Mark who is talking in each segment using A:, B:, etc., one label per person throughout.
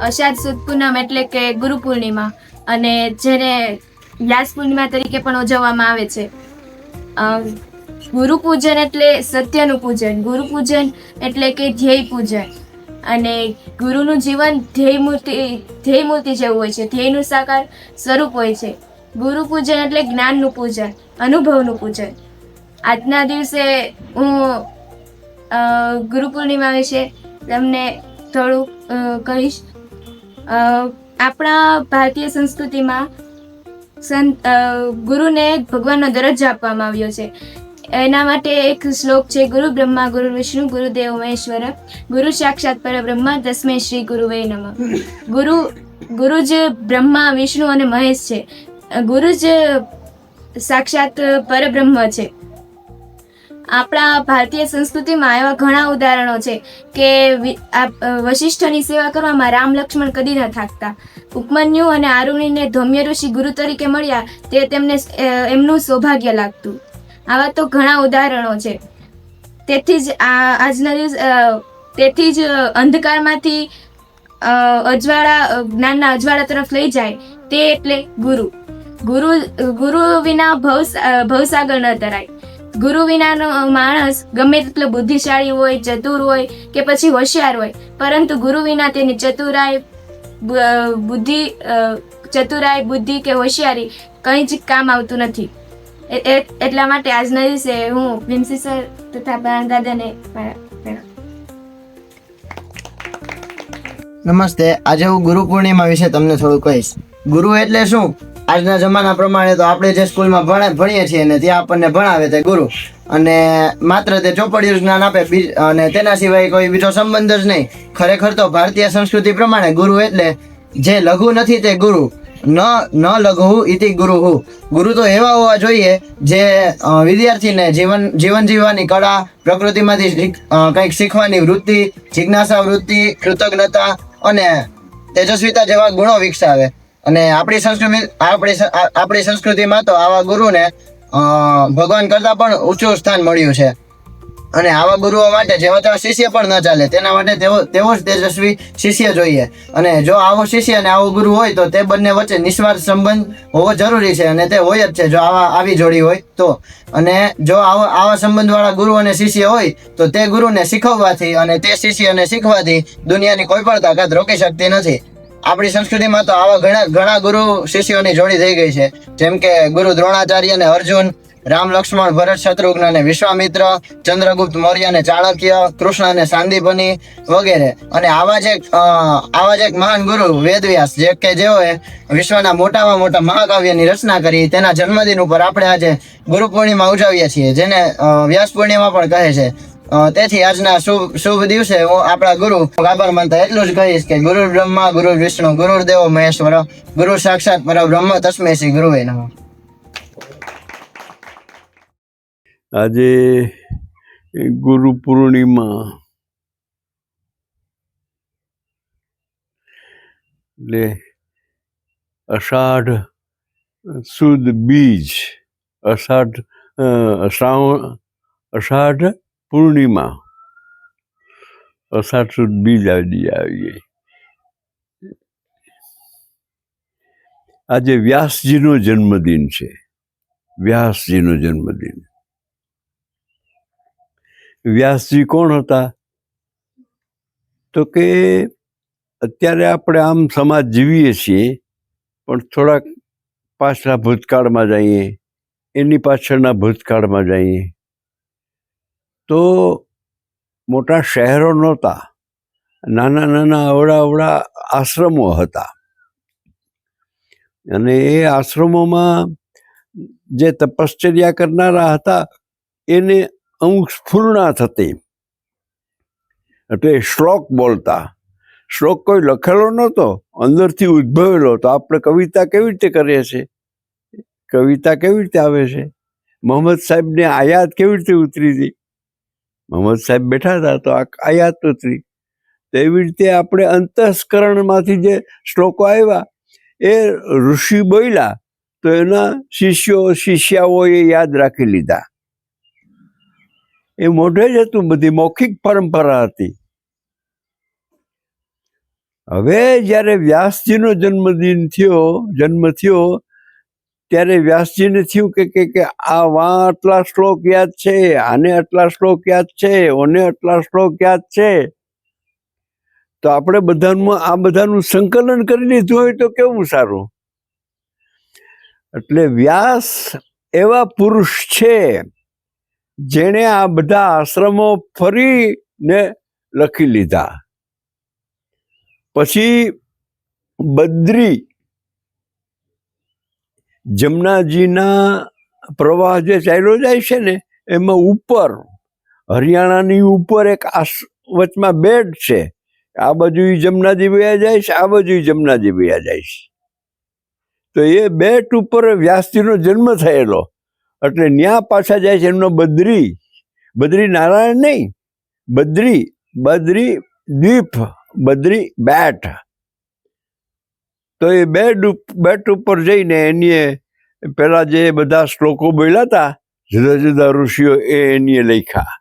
A: અષાઢ સુદ પૂનમ એટલે કે ગુરુ પૂર્ણિમા, અને જેને વ્યાસ પૂર્ણિમા તરીકે પણ ઉજવવામાં આવે છે. ગુરુ પૂજન એટલે સત્યનું પૂજન, ગુરુ પૂજન એટલે કે ધ્યેય પૂજન. અને ગુરુનું જીવન ધ્યેય મૂર્તિ જેવું હોય છે, ધ્યેયનું સાકાર સ્વરૂપ હોય છે. ગુરુ પૂજન એટલે જ્ઞાનનું પૂજન, અનુભવનું પૂજન. આજના દિવસે હું ગુરુ પૂર્ણિમા વિશે તમને થોડું કહીશ. આપણા ભારતીય સંસ્કૃતિમાં ગુરુને ભગવાનનો દરજ્જો આપવામાં આવ્યો છે. એના માટે એક શ્લોક છે, ગુરુ બ્રહ્મા ગુરુ વિષ્ણુ ગુરુદેવ મહેશ્વર, ગુરુ સાક્ષાત પરબ્રહ્મ તસ્મૈ શ્રી ગુરુવે નમઃ. ગુરુ જ બ્રહ્મા વિષ્ણુ અને મહેશ છે. ગુરુ જ સાક્ષાત પરબ્રહ્મ છે. આપણા ભારતીય સંસ્કૃતિમાં એવા ઘણા ઉદાહરણો છે કે વશિષ્ઠની સેવા કરવામાં રામ લક્ષ્મણ કદી ન થાકતા. ઉપમન્યુ અને આરુણીને ધૌમ્ય ઋષિ ગુરુ તરીકે મળ્યા તે તેમને એમનું સૌભાગ્ય લાગતું. આવા તો ઘણા ઉદાહરણો છે. તેથી જ આજના દિવસ અંધકારમાંથી જ્ઞાનના અજવાળા તરફ લઈ જાય તે એટલે ગુરુ. ગુરુ વિના ભવસાગર ન તરાય. ગુરુ વિનાનો માણસ ગમે તેટલો બુદ્ધિશાળી હોય, ચતુર હોય કે પછી હોશિયાર હોય, પરંતુ ગુરુ વિના તેની ચતુરાઈ બુદ્ધિ કે હોશિયારી કંઈ જ કામ આવતું નથી. એટલા માટે આજના દિવસે હું પ્રિન્સી સર તથા દાદાને
B: નમસ્તે. આજે હું ગુરુ પૂર્ણિમા વિશે તમને થોડું કહીશ. ગુરુ એટલે શું? આજના જમાના પ્રમાણે તો આપણે જે સ્કૂલમાં ભણીએ છીએ ને ત્યાં આપણને ભણાવે તે ગુરુ, અને માત્ર તે ચોપડીયું જ્ઞાન આપે અને તેના સિવાય કોઈ બીજો સંબંધ જ નહીં. ખરેખર તો ભારતીય સંસ્કૃતિ પ્રમાણે ગુરુ એટલે જે લઘુ નથી તે ગુરુ, ન લઘુ ઇતિ ગુરુ. ગુરુ તો એવા હોવા જોઈએ જે વિદ્યાર્થીને જીવન જીવવાની કળા, પ્રકૃતિમાંથી કંઈક શીખવાની વૃત્તિ, જિજ્ઞાસા વૃત્તિ, કૃતજ્ઞતા અને તેજસ્વીતા જેવા ગુણો વિકસાવે. અને આપણી સંસ્કૃતિમાં તો આવા ગુરુને ભગવાન કરતાં પણ ઊંચું સ્થાન મળ્યું છે. અને આવા ગુરુઓ માટે જેવા તેવા શિષ્ય પણ ન ચાલે. તેના માટે તેવો જ તેજસ્વી શિષ્ય જોઈએ. અને જો આવો શિષ્ય અને આવો ગુરુ હોય તો તે બંને વચ્ચે નિસ્વાર્થ સંબંધ હોવો જરૂરી છે, અને તે હોય જ છે જો આવી જોડી હોય તો. અને જો આવા સંબંધવાળા ગુરુ અને શિષ્ય હોય તો તે ગુરુને શીખવવાથી અને તે શિષ્યને શીખવાથી દુનિયાની કોઈ પણ તાકાત રોકી શકતી નથી. આપણી સંસ્કૃતિમાં તો આવા ઘણા ગુરુ શિષ્યોની જોડી થઈ ગઈ છે, જેમ કે ગુરુ દ્રોણાચાર્ય અને અર્જુન, રામ લક્ષ્મણ ભરત શત્રુઘ્ન અને વિશ્વામિત્ર, ચંદ્રગુપ્ત મૌર્ય અને ચાણક્ય, કૃષ્ણ અને સાંદીપની વગેરે. અને આવા જ એક મહાન ગુરુ વેદવ્યાસ, જેઓએ વિશ્વના મોટામાં મોટા મહાકાવ્યની રચના કરી, તેના જન્મદિન ઉપર આપણે આજે ગુરુ પૂર્ણિમા ઉજવીએ છીએ, જેને વ્યાસ પૂર્ણિમા પણ કહે છે. તેથી આજના શુભ દિવસે હું આપણા ગુરુ આભાર માનતા એટલું જ કહીશ કે ગુરુ બ્રહ્મા ગુરુ વિષ્ણુ ગુરુદેવ મહેશ્વર, ગુરુ સાક્ષાત પરબ્રહ્મ તસ્મૈ શ્રી ગુરુવે નમઃ.
C: આજે ગુરુ પૂર્ણિમા એટલે અષાઢ સુદ બીજ, અષાઢ પૂર્ણિમા, અષાઢ સુદ બીજ આવી. આજે વ્યાસજીનો જન્મદિન છે. વ્યાસજીનો જન્મદિન. વ્યાસજી કોણ હતા? તો કે અત્યારે આપણે આમ સમાજ જીવીએ છીએ, પણ થોડાક પાછલા ભૂતકાળમાં જઈએ, એની પાછળના ભૂતકાળમાં જઈએ તો મોટા શહેરો નહોતા, નાના અવળા આશ્રમો હતા. અને એ આશ્રમોમાં જે તપશ્ચર્યા કરનારા હતા એને અમુક સ્ફુરણા થતી, એટલે શ્લોક બોલતા. શ્લોક કોઈ લખેલો નહોતો, અંદરથી ઉદ્ભવેલો હતો. આપણે કવિતા કેવી રીતે કરીએ છીએ? કવિતા કેવી રીતે આવે છે? મોહમ્મદ સાહેબને આયાત કેવી રીતે ઉતરી હતી? મોહમ્મદ સાહેબ બેઠા હતા તો આયાત ઉતરી. તેવી રીતે આપણે અંતઃસ્કરણમાંથી જે શ્લોકો આવ્યા એ ઋષિ બોલ્યા તો એના શિષ્યાઓએ યાદ રાખી લીધા. એ મોઢે જ હતું, બધી મૌખિક પરંપરા હતી. હવે જ્યારે વ્યાસજીનો જન્મ થયો ત્યારે વ્યાસજીને થયું કે આ આટલા શ્લોક યાદ છે, આને આટલા શ્લોક યાદ છે, ઓને આટલા શ્લોક યાદ છે, તો આપણે બધાનું સંકલન કરી લીધું હોય તો કેવું સારું. એટલે વ્યાસ એવા પુરુષ છે જેણે આ બધા આશ્રમો ફરીને લખી લીધા. પછી બદ્રી જમનાજીના પ્રવાહ જે ચાલ્યો જાય છે ને, એમાં ઉપર હરિયાણાની ઉપર એક વચમાં બેટ છે. આ બાજુ જમનાજી વયા જાય છે, આ બાજુ જમનાજી વયા જાય છે. તો એ બેટ ઉપર વ્યાસજીનો જન્મ થયેલો, એટલે ન્યા પાછા જાય છે. એમનો બદ્રી નારાયણ નહીં, બદ્રી દ્વીપ, બદ્રી બેટ. તો એ બેટ ઉપર જઈને એની પેલા જે બધા શ્લોકો બોલ્યા હતા જુદા જુદા ઋષિઓ, એની લખ્યા.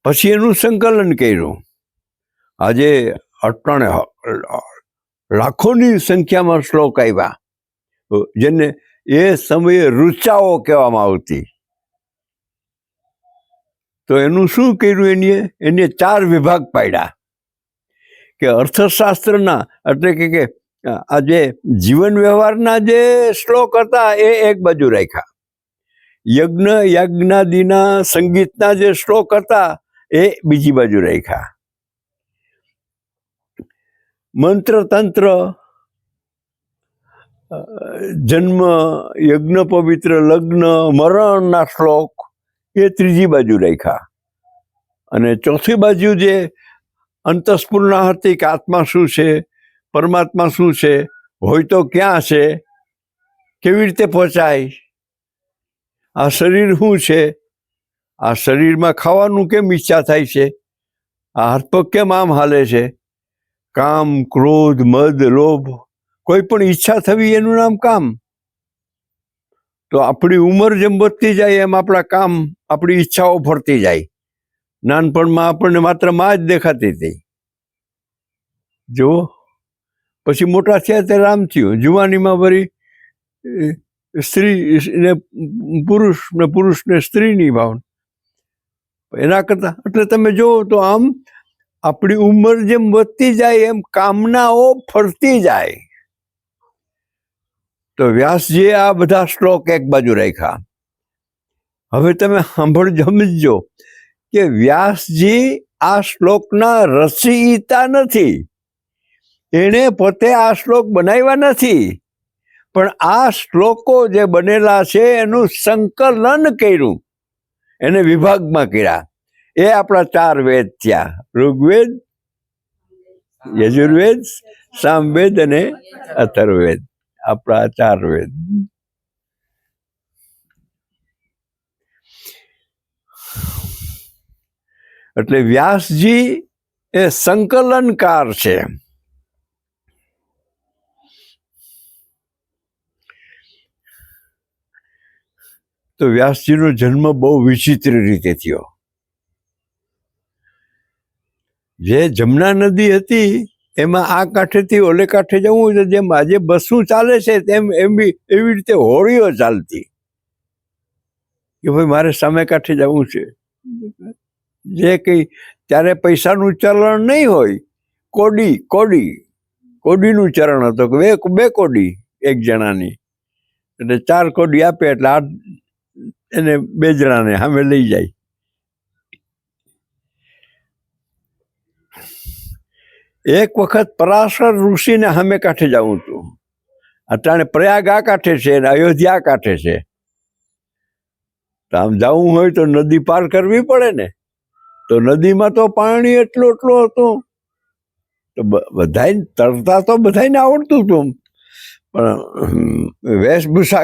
C: પછી એનું સંકલન કર્યું. આજે અટાણે લાખોની સંખ્યામાં શ્લોક આવ્યા, જેને એ સમયે ઋચાઓ કહેવામાં આવતી. તો એનું શું કર્યું? એને 4 વિભાગ પાડ્યા. કે અર્થશાસ્ત્રના એટલે કે આ જે જીવન વ્યવહારના જે શ્લોક હતા એ એક બાજુ રાખ્યા. યજ્ઞાદિના સંગીતના જે શ્લોક હતા એ બીજી બાજુ રાખ્યા. મંત્ર તંત્ર, જન્મ, યજ્ઞ પવિત્ર, લગ્ન, મરણના શ્લોક એ ત્રીજી બાજુ રાખ્યા. અને ચોથી બાજુ જે અંતસ્ફૂર્ણા હતી કે આત્મા શું છે, પરમાત્મા શું છે, હોય તો ક્યાં છે, કેવી રીતે પહોંચાય, આ શરીર શું છે, આ શરીરમાં ખાવાનું કેમ ઈચ્છા થાય છે, આ હાથ પગ કેમ આમ હાલે છે, કામ, ક્રોધ, મદ, લોભ, કોઈ પણ ઈચ્છા થવી એનું નામ કામ. તો આપણી ઉંમર જેમ વધતી જાય એમ આપણા કામ, આપણી ઈચ્છાઓ ફરતી જાય. નાનપણમાં આપણને માત્ર માં જ દેખાતી હતી, જુઓ. પછી મોટા થયા ત્યારે આમ થયું. જુવાનીમાં વળી સ્ત્રી ને પુરુષ ને પુરુષને સ્ત્રીની ભાવના. એના કરતા એટલે તમે જુઓ તો આમ આપણી ઉંમર જેમ વધતી જાય એમ કામનાઓ ફરતી જાય. તો વ્યાસજીએ આ બધા શ્લોક એક બાજુ રાખ્યા. હવે તમે સમજો કે વ્યાસજી આ શ્લોકના રચયિતા નથી, એણે પોતે આ શ્લોક બનાવ્યા નથી, પણ આ શ્લોકો જે બનેલા છે એનું સંકલન કર્યું, એને વિભાગમાં કર્યા. એ આપણા 4 વેદ થયા: ઋગ્વેદ, યજુર્વેદ, સામવેદ અને અથર્વવેદ. આપણા 4 વેદ. એટલે વ્યાસજી એ સંકલનકાર છે. તો વ્યાસજીનો જન્મ બહુ વિચિત્ર રીતે થયો. જે જમના નદી હતી એમાં આ કાંઠેથી ઓલે કાંઠે જવું હોય તો જેમ આજે બસો ચાલે છે તેમ એવી રીતે હોડીઓ ચાલતી કે ભાઈ મારે સામે કાંઠે જવું છે. જે કંઈ ત્યારે પૈસાનું ચલણ નહીં હોય, કોડીનું ચલણ હતો કે 2 કોડી એક જણાની, એટલે 4 કોડી આપે એટલે એને 2 જણાને સામે લઈ જાય. એક વખત પરાશર ઋષિને સામે કાંઠે જવું હતું. અટાણે પ્રયાગ આ કાંઠે છે અને અયોધ્યા આ કાંઠે છે. તો આમ જવું હોય તો નદી પાર કરવી પડે ને. તો નદીમાં તો પાણી એટલું હતું, તો બધાને તરતા તો બધાને આવડતું હતું, પણ વેશભૂષા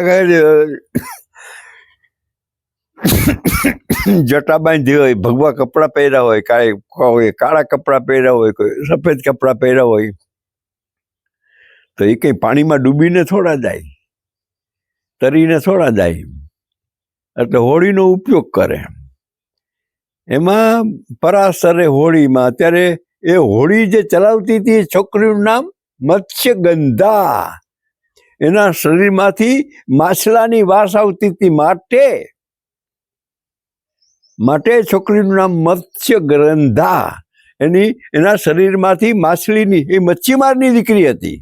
C: જટા બાંધી હોય, ભગવા કપડાં પહેર્યા હોય, કાળા કપડાં પહેર્યા હોય, કોઈ સફેદ કપડાં પહેર્યા હોય, તો એ કંઈ પાણીમાં ડૂબીને થોડા જાય, તરીને થોડા જાય. એટલે હોળીનો ઉપયોગ કરે. એમાં પરાશરે હોળીમાં, અત્યારે એ હોળી જે ચલાવતી હતી એ છોકરીનું નામ મત્સ્યગંધા. એના શરીરમાંથી માછલાની વાસ આવતી હતી, માટે છોકરીનું નામ મત્સ્યગંધા. એના શરીરમાંથી માછલીની, એ મચ્છીમારની દીકરી હતી.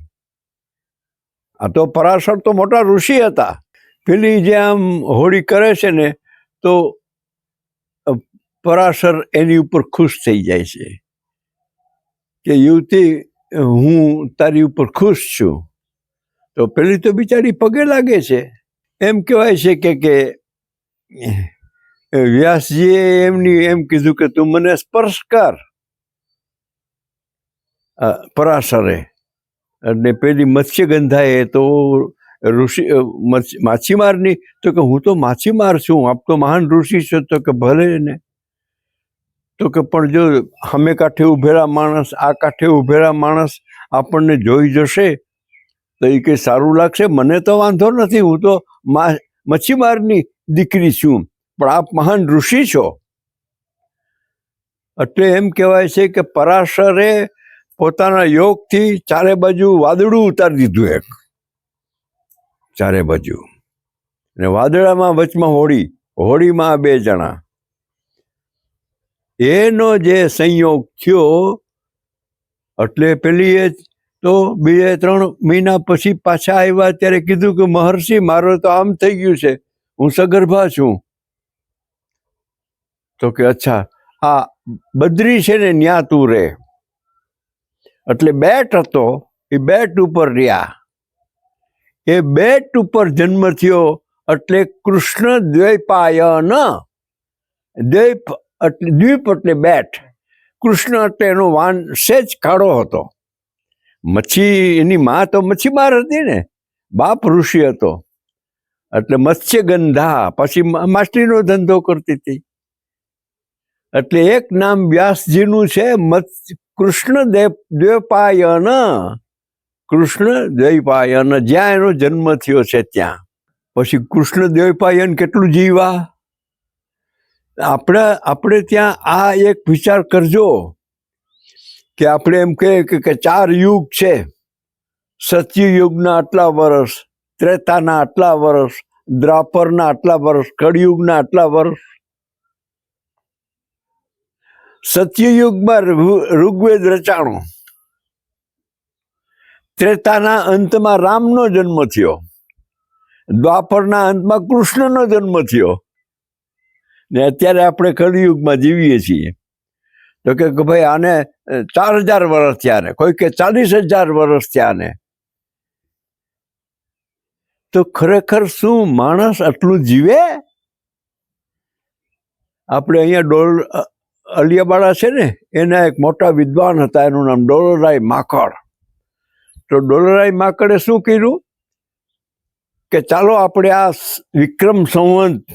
C: આ તો પરાશર તો મોટા ઋષિ હતા. પેલી જે આમ હોળી કરે છે ને, તો પરાશર એની ઉપર ખુશ થઈ જાય છે કે યુવતી, હું તારી ઉપર ખુશ છું. તો પેલી તો બિચારી પગે લાગે છે. એમ કહેવાય છે કે વ્યાસજીએ એમ કીધું કે તું મને સ્પર્શ કર, પરાશરે. અને પેલી મત્સ્યગંધાએ તો ઋષિ માછીમારની, તો કે હું તો માછીમાર છું, આપ તો મહાન ઋષિ છો. તો કે ભલે ને. તો કે પણ જો સામે કાંઠે ઉભેલા માણસ, આ કાંઠે ઉભેલા માણસ આપણને જોઈ જશે તો એ કંઈ સારું લાગશે? મને તો વાંધો નથી, હું તો મચ્છીમારની દીકરી છું, પણ આપ મહાન ઋષિ છો. એટલે એમ કહેવાય છે કે પરાશરે પોતાના યોગથી ચારે બાજુ વાદળું ઉતારી દીધું, એક ચારે બાજુ. ને વાદળામાં વચમાં હોળીમાં 2 જણા. એનો જે સંયોગ થયો, એટલે પેલીએ તો 2-3 મહિના પછી પાછા આવ્યા ત્યારે કીધું કે મહર્ષિ, મારો તો આમ થઈ ગયું છે, હું સગર્ભા છું. તો કે અચ્છા, આ બદ્રી છે ને ન્યા તું રે. એટલે બેટ હતો, એ બેટ ઉપર રહ્યા. એ બેટ ઉપર જન્મ થયો, એટલે કૃષ્ણ દ્વૈપાયન. દ્વીપ એટલે બેટ, કૃષ્ણ એટલે એનો વાન સેજ કાળો હતો. એની માં તો મચ્છીમાર હતી ને, બાપ ઋષિ હતો. એટલે મત્સ્યગંધા, પછી માછલીનો ધંધો કરતી હતી. એટલે એક નામ વ્યાસજીનું છે, કૃષ્ણ દ્વૈપાયન. કૃષ્ણ દ્વૈપાયન, જ્યાં એનો જન્મ થયો છે ત્યાં. પછી કૃષ્ણ દ્વૈપાયન કેટલું જીવા? આપણે ત્યાં આ એક વિચાર કરજો કે આપણે એમ કહીએ કે 4 યુગ છે. સત્યયુગના આટલા વર્ષ, ત્રેતાના આટલા વર્ષ, દ્વાપરના આટલા વર્ષ, કળિયુગના આટલા વર્ષ. સત્યયુગમાં ઋગ્વેદ રચાણો, ત્રેતાના અંતમાં રામનો જન્મ થયો, દ્વાપરના અંતમાં કૃષ્ણનો જન્મ થયો, ને અત્યારે આપણે કળિયુગમાં જીવીએ છીએ. તો કે ભાઈ આને 4000 વર્ષ થયા ને, કોઈ કે 40,000 વર્ષ થયા ને. તો ખરેખર શું માણસ આટલું જીવે? આપણે અહીંયા અલિયાબાડા છે ને, એના એક મોટા વિદ્વાન હતા, એનું નામ ડોલરાય માકડ. તો ડોલરાય માકડે શું કર્યું કે ચાલો આપણે આ વિક્રમ સંવંત,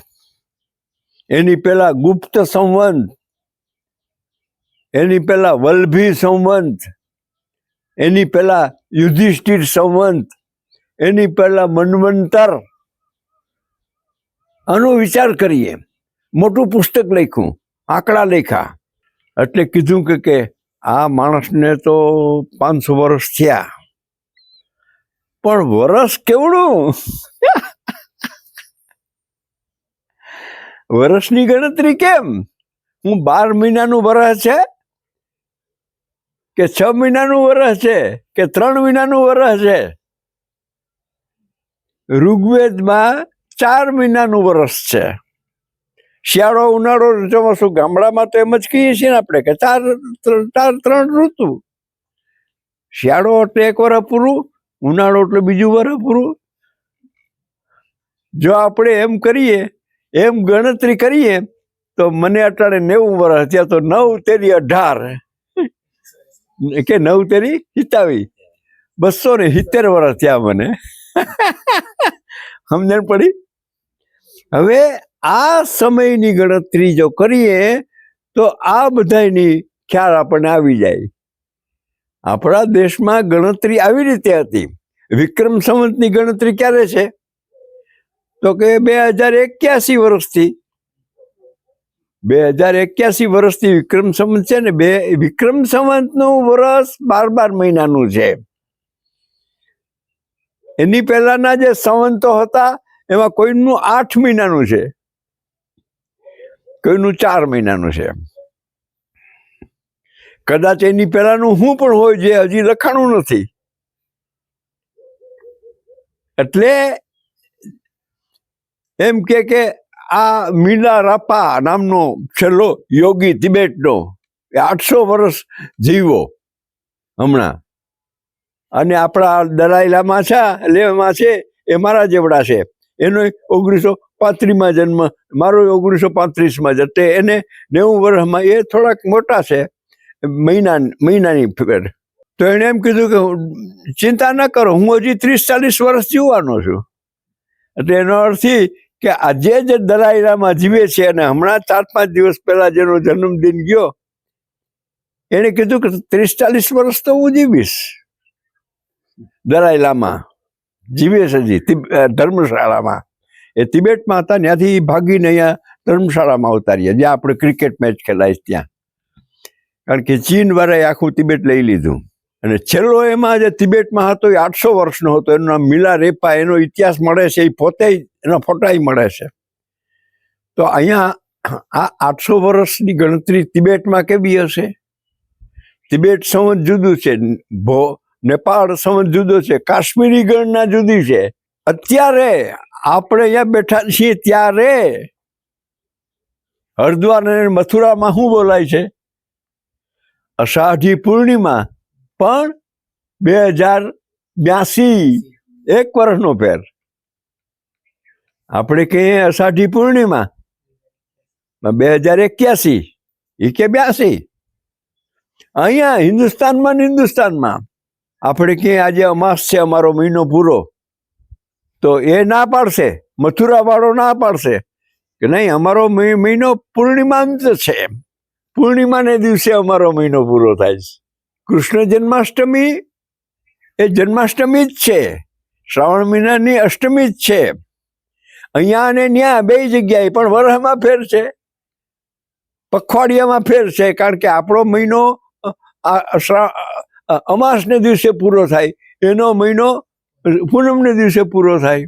C: એની પહેલા ગુપ્ત સંવંત, એની પહેલા વલ્લભી સંવંત, એની પહેલા યુધિષ્ઠિર સંવંત, એની પહેલા મન્વંતર, આનો વિચાર કરીએ. મોટું પુસ્તક લખ્યું, આંકડા લખ્યા. એટલે કીધું કે આ માણસને તો 500 વર્ષ થયા, પણ વર્ષ કેવડું? વર્ષની ગણતરી કેમ? હું 12 મહિનાનું વર્ષ છે કે 6 મહિનાનું વર્ષ છે કે 3 મહિનાનું વર્ષ છે? ઋગ્વેદમાં 4 મહિનાનું વર્ષ છે. શિયાળો, ઉનાળો, ચોમાસું. ગામડામાં તો એમ જ કહીએ છીએ ને આપણે કે 3 ઋતુ. શિયાળો એટલે 1 વર્ષ પૂરું, ઉનાળો એટલે બીજું વર્ષ પૂરું. જો આપણે એમ કરીએ, એમ ગણતરી કરીએ, તો મને અટાણે 90 વર્ષ થયા. તો 9 તેરી 18 કે 9 તેરી 27, 270 વર્ષ થયા મને. સમજણ પડી? હવે આ સમયની ગણતરી જો કરીએ તો આ બધાની ખ્યાલ આપણને આવી જાય. આપણા દેશમાં ગણતરી આવી રીતે હતી. વિક્રમ સંવતની ગણતરી ક્યારે છે? તો કે 2081 વર્ષથી. 2081 વર્ષથી વિક્રમ સંવત છે ને, વિક્રમ સંવતનું વર્ષ 12 મહિનાનું છે. એની પહેલાના જે સંવંતો હતા એમાં કોઈનું 8 મહિનાનું છે, કોઈનું 4 મહિનાનું છે. કદાચ એની પહેલાનું હું પણ હોય જે હજી લખાણું નથી. એટલે એમ કે આ મિલારાપા નામનો છેલ્લો યોગી તિબેટનો 800 વર્ષ જીવો હમણાં. અને આપણા દલાઈ લામા છે એ મારા જેવડા છે. એનો 1935માં જન્મ, મારો 1935માં જ. એટલે એને 90 વર્ષમાં, એ થોડાક મોટા છે મહિનાની ફેર. તો એણે એમ કીધું કે ચિંતા ન કરો, હું હજી 30-40 વર્ષ જીવવાનો છું. એટલે એનો અર્થ એ કે આજે જે દલાઈ લામા જીવે છે અને હમણાં 4-5 દિવસ પહેલા જેનો જન્મદિન ગયો, એણે કીધું કે 30-40 વર્ષ તો હું જીવીશ. દલાઈ લામા જીવે છે હજી ધર્મશાળામાં. એ તિબેટમાં હતા, ત્યાંથી ભાગીને અહીંયા ધર્મશાળામાં આવતા રહ્યા, જ્યાં આપણે ક્રિકેટ મેચ ખેલાય ત્યાં. કારણ કે ચીન વાળાએ આખું તિબેટ લઈ લીધું. અને છેલ્લો એમાં જે તિબેટમાં હતો એ 800 વર્ષનો હતો. એનું નામ મિલારેપા. એનો ઇતિહાસ મળે છે, એ પોતે એના ફોટાઈ મળે છે. તો અહીંયા આ 800 વર્ષની ગણતરી તિબેટમાં કેવી હશે? તિબેટ સંવત જુદું છે, નેપાળ સંવત જુદો છે, કાશ્મીરી ગણના જુદી છે. અત્યારે આપણે અહીંયા બેઠા છીએ ત્યારે હરિદ્વાર અને મથુરામાં શું બોલાય છે? અષાઢી પૂર્ણિમા. પણ 2082, 1 વર્ષનો ફેર. આપણે કહીએ અષાઢી પૂર્ણિમા 2081, એ કે 82. અહીંયા હિન્દુસ્તાનમાં આપણે કહીએ આજે અમાસ છે, અમારો મહિનો પૂરો, તો એ ના પાડશે, મથુરા વાળો ના પાડશે કે નહીં, અમારો મહિનો પૂર્ણિમાંત છે, પૂર્ણિમાને દિવસે અમારો મહિનો પૂરો થાય છે. કૃષ્ણ જન્માષ્ટમી એ જન્માષ્ટમી જ છે, શ્રાવણ મહિનાની અષ્ટમી જ છે. અહીંયા અને ત્યાં બે જગ્યાએ પણ વરહમાં ફેર છે, પખવાડિયામાં ફેર છે. કારણ કે આપણો મહિનો અમાસને દિવસે પૂરો થાય, એનો મહિનો પૂનમને દિવસે પૂરો થાય.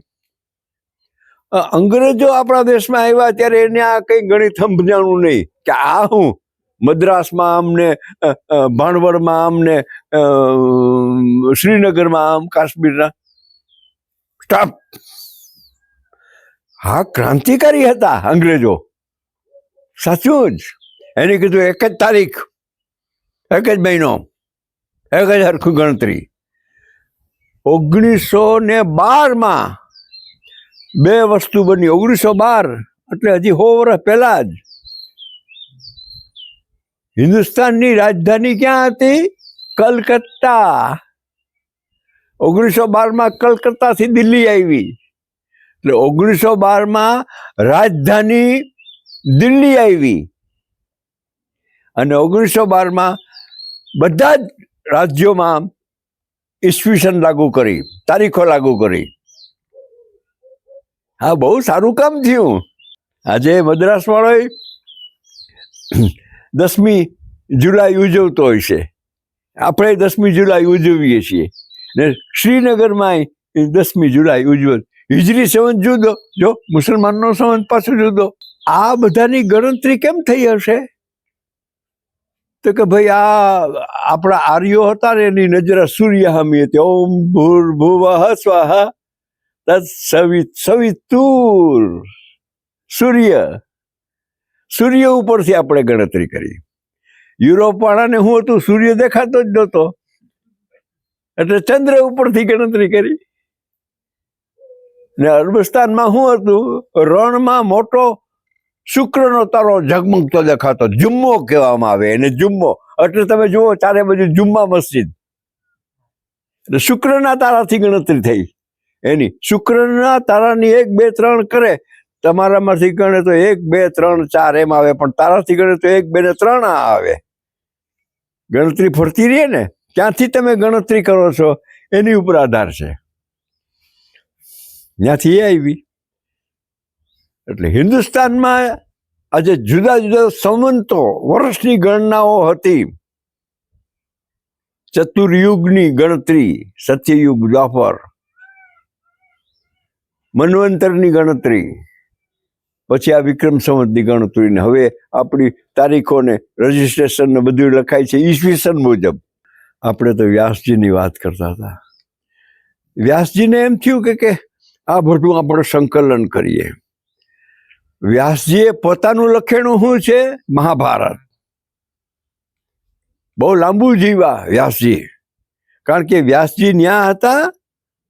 C: અંગ્રેજો આપણા દેશમાં આવ્યા ત્યારે એને આ કંઈ ગણિત સમજાણું નહીં કે આ હું મદ્રાસમાં આમને, ભાણવડમાં આમને, શ્રીનગરમાં આમ, કાશ્મીરના સ્ટાફ. હા, ક્રાંતિકારી હતા અંગ્રેજો, સાચું જ. એને કીધું 1 જ તારીખ, 1 જ મહિનો, 1 જ હરખું ગણતરી. 1912માં 2 વસ્તુ બની. 1912 એટલે હજી 100 વર્ષ પહેલા જ હિન્દુસ્તાનની રાજધાની ક્યાં હતી? કલકત્તા. 1912માં કલકત્તાથી દિલ્હી આવી. એટલે 1912માં રાજધાની દિલ્હી આવી. અને 1912માં બધા જ રાજ્યોમાં ઈસવીસન લાગુ કરી, તારીખો લાગુ કરી. હા, બહુ સારું કામ થયું. આજે મદ્રાસ વાળો 10મી જુલાઈ ઉજવતો હોય છે, આપણે 10મી જુલાઈ ઉજવીએ છીએ, ને શ્રીનગરમાં 10મી જુલાઈ ઉજવે. હિજરી સંવત જુદો, જો મુસલમાનનો સંવત પાછો જુદો. આ બધાની ગણતરી કેમ થઈ હશે? તો કે ભાઈ આ આપણા આર્યો હતા ને, એની નજર સૂર્ય હામી હતી. ઓમ ભૂર્ભુવઃ સ્વાહા તત્સવિતુર. સૂર્ય ઉપરથી આપણે ગણતરી કરી. યુરોપ વાળાને શું હતું? સૂર્ય દેખાતો જ નહોતો, એટલે ચંદ્ર ઉપરથી ગણતરી કરી. ને અરબસ્તાનમાં શું હતું? રણમાં મોટો શુક્રનો તારો ઝગમગતો દેખાતો, જુમ્મો કહેવામાં આવે એને. જુમ્મો એટલે તમે જુઓ ચારે બાજુ જુમ્મા મસ્જિદ. એટલે શુક્રના તારાથી ગણતરી થઈ એની. શુક્રના તારાની 1, 2, 3 કરે, તમારામાંથી ગણે તો 1, 2, 3, 4 એમ આવે, પણ તારાથી ગણે તો 1, 2 ને 3 આવે. ગણતરી ફરતી રહે ને, ક્યાંથી તમે ગણતરી કરો છો એની ઉપર આધાર છે. ત્યાંથી એ આવી. એટલે હિન્દુસ્તાનમાં આજે જુદા જુદા સંવંતો વર્ષની ગણનાઓ હતી. ચતુર્યુગની ગણતરી, સત્યયુગ, દ્વાપર, મન્વંતરની ગણતરી, પછી આ વિક્રમ સંવતની ગણતરી, ને હવે આપણી તારીખોને રજીસ્ટ્રેશન ને બધું લખાય છે ઈસવીસન મુજબ. આપણે તો વ્યાસજીની વાત કરતા હતા. વ્યાસજીને એમ થયું કે આ બધું આપણે સંકલન કરીએ. વ્યાસજીએ પોતાનું લખેલું શું છે? મહાભારત. બહુ લાંબુ જીવા વ્યાસજી, કારણ કે વ્યાસજી ન્યા હતા,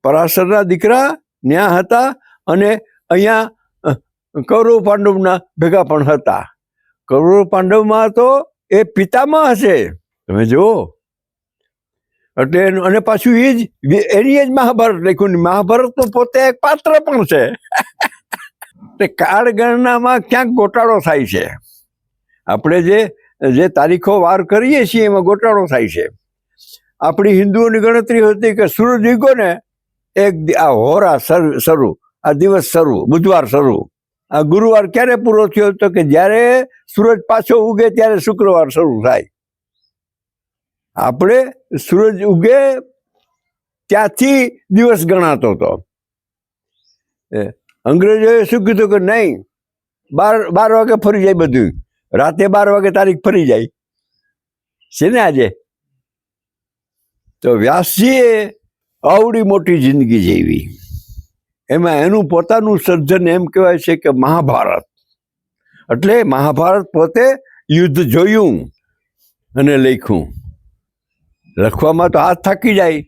C: પરાશરના દીકરા ન્યા હતા, અને અહીંયા કૌરવ પાંડવના ભેગા પણ હતા. કૌરવ પાંડવમાં તો એ પિતામાં હશે, તમે જુઓ. એટલે અને પાછું એની જ મહાભારત લખ્યું. મહાભારત તો પોતે એક પાત્ર પણ છે. તે કાળગણનામાં ક્યાંક ગોટાળો થાય છે. આપણે જે તારીખો વાર કરીએ છીએ એમાં ગોટાળો થાય છે. આપણી હિન્દુઓની ગણતરી હતી કે સૂરજ ઉગ્યો ને આ હોરા શરૂ, આ દિવસ શરૂ, બુધવાર શરૂ, આ ગુરુવાર ક્યારે પૂરો થયો? તો કે જ્યારે સૂરજ પાછો ઉગે ત્યારે શુક્રવાર શરૂ થાય. આપણે સૂરજ ઉગે ત્યાંથી દિવસ ગણાતો હતો. અંગ્રેજોએ શું કીધું કે નહીં, 12 વાગે ફરી જાય બધું, રાતે 12 વાગે તારીખ ફરી જાય છે ને આજે. તો વ્યાસજીએ આવડી મોટી જિંદગી જીવી, એમાં એનું પોતાનું સર્જન એમ કહેવાય છે કે મહાભારત. એટલે મહાભારત પોતે યુદ્ધ જોયું અને લખ્યું. લખવામાં તો હાથ થાકી જાય,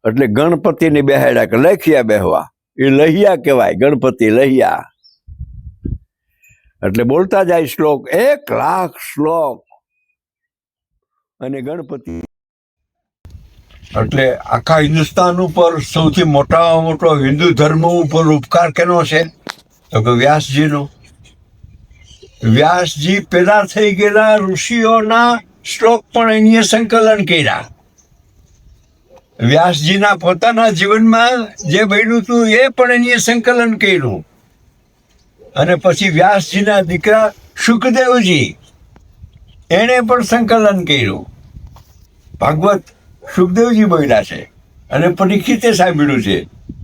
C: એટલે ગણપતિને બેહાડ્યા કે લખ્યા બેહવા. એ લહિયા કહેવાય, ગણપતિ લહિયા. એટલે બોલતા જાય શ્લોક, 1,00,000 શ્લોક, અને ગણપતિ.
D: એટલે આખા હિન્દુસ્તાન ઉપર સૌથી મોટામાં મોટો હિન્દુ ધર્મ ઉપર ઉપકાર કેનો છે? તો કે વ્યાસજીનો. વ્યાસજી પેદા થઈ ગયેલા ઋષિઓના શ્લોક પણ એની સંકલન કર્યા. વ્યાસજીના પોતાના જીવનમાં જે બન્યું હતું એ પણ એની સંકલન કર્યું. અને પછી વ્યાસજીના દીકરા શુકદેવજી, એણે પણ સંકલન કર્યું. ભાગવત સુખદેવજી બોલ્યા છે, અને પરીક્ષિતે સાંભળ્યું છે.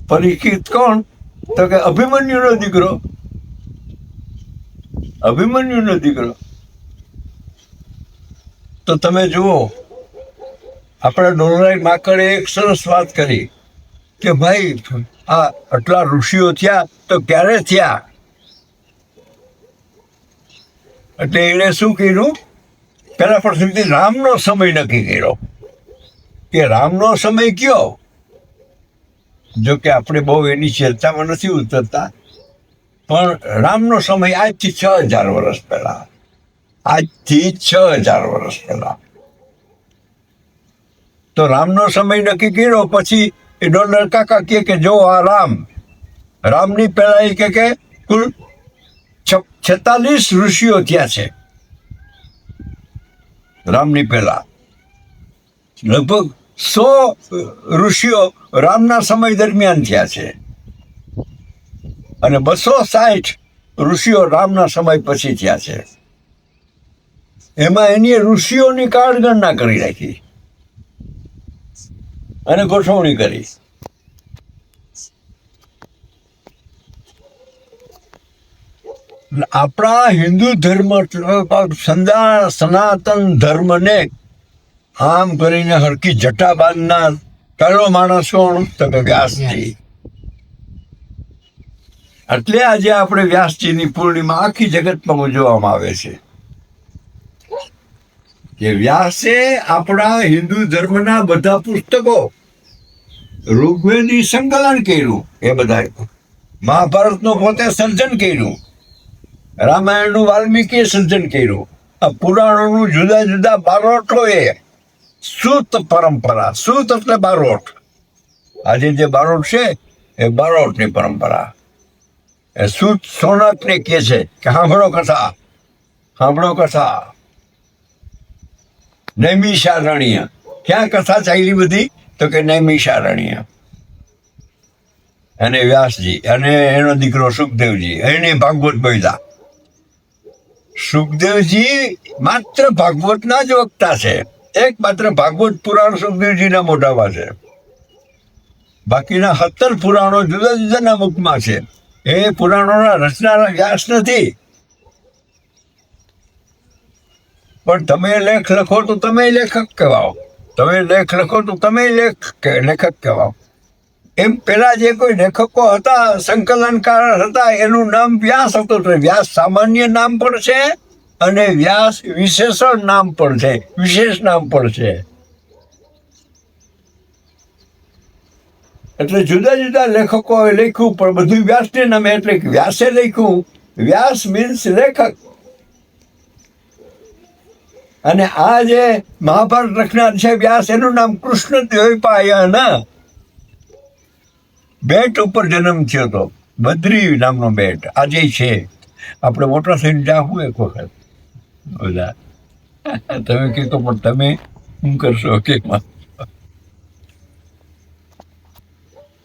D: પરીક્ષિત કોણ? તો કે અભિમન્યુનો દીકરો. અભિમન્યુનો દીકરો. તો તમે જુઓ, આપણા ડોલરાઈ માકડે એક સરસ વાત કરી કે ભાઈ આ આટલા ઋષિઓ થયા તો ક્યારે થયા? એટલે એણે શું કર્યું? પહેલા પ્રથમથી રામનો સમય નક્કી કર્યો કે રામનો સમય કયો. જો કે આપણે બહુ એની ચર્ચામાં નથી ઉતરતા, પણ રામનો સમય આજથી 6000 વર્ષ પહેલા. આજથી 6000 વર્ષ પહેલા તો રામનો સમય નક્કી કર્યો. પછી એ ડોલર કાકા કે જો આ રામની પહેલા એ કે કુલ 46 ઋષિઓ થયા છે. રામની પહેલા લગભગ 100 ઋષિઓ રામના સમય દરમિયાન થયા છે, અને 260 ઋષિઓ રામના સમય પછી થયા છે. એમાં એની ઋષિઓની કાળગણના કરી રાખી અને ગોઠવણી કરી. આપણા હિન્દુ ધર્મ સનાતન ધર્મને આમ કરીને હરકી જટા બાંધનાર પહેલો માણસ કોણ? તો કે વ્યાસજી. એટલે આજે આપણે વ્યાસજીની પૂર્ણિમા આખી જગતમાં ઉજવવામાં આવે છે કે વ્યાસે આપણા હિન્દુ ધર્મના બધા પુસ્તકો, ઋગ્વેદની સંકલન કર્યું, એ બધા મહાભારતનું પોતે સર્જન કર્યું, રામાયણનું વાલ્મીકીએ સર્જન કર્યું, આ પુરાણોનું જુદા જુદા બારોટોએ સૂત પરંપરા. સૂત એટલે બારોટ. આજે જે બારોટ છે એ બારોટની પરંપરા. એ સૂત સોનકને કહે છે કે સાંભળો કથા, સાંભળો કથા. નૈમિષારણ્ય. ક્યાં કથા ચાલી બધી? તો કે નૈમિષારણ્ય. અને વ્યાસજી અને એનો દીકરો સુખદેવજી, એને ભાગવત બોલ્યા. સુખદેવજી માત્ર ભાગવતના જ વક્તા છે. એકમાત્ર ભાગવત પુરાણ સુખદેવજીના મોઢામાં છે. બાકીના 17 પુરાણો જુદા જુદાના મુખમાં છે. એ પુરાણોના રચનારા વ્યાસ નથી. પણ તમે લેખ લખો તો તમે લેખક કહેવાઓ, તમે લેખ લખો તો તમે લેખક કહેવાઓ. એમ પેલા જે કોઈ લેખકો હતા, સંકલનકાર હતા, એનું નામ વ્યાસ હતું. તો વ્યાસ સામાન્ય નામ પણ છે અને વ્યાસ વિશેષણ નામ પણ છે, વિશેષ નામ પણ છે. એટલે જુદા જુદા લેખકોએ લખ્યું પણ બધું વ્યાસને નામે. એટલે વ્યાસે લખ્યું. વ્યાસ મીન્સ લેખક. અને આ જે મહાભારત લખનાર છે વ્યાસ, એનું નામ કૃષ્ણ દ્વૈપાયન. બેટ ઉપર જન્મ થયો હતો, બદ્રી નામનો બેટ આજે છે. આપણે મોટા થઈને જાવું એક વખત બધા. તમે કીધો પણ તમે શું કરશો કે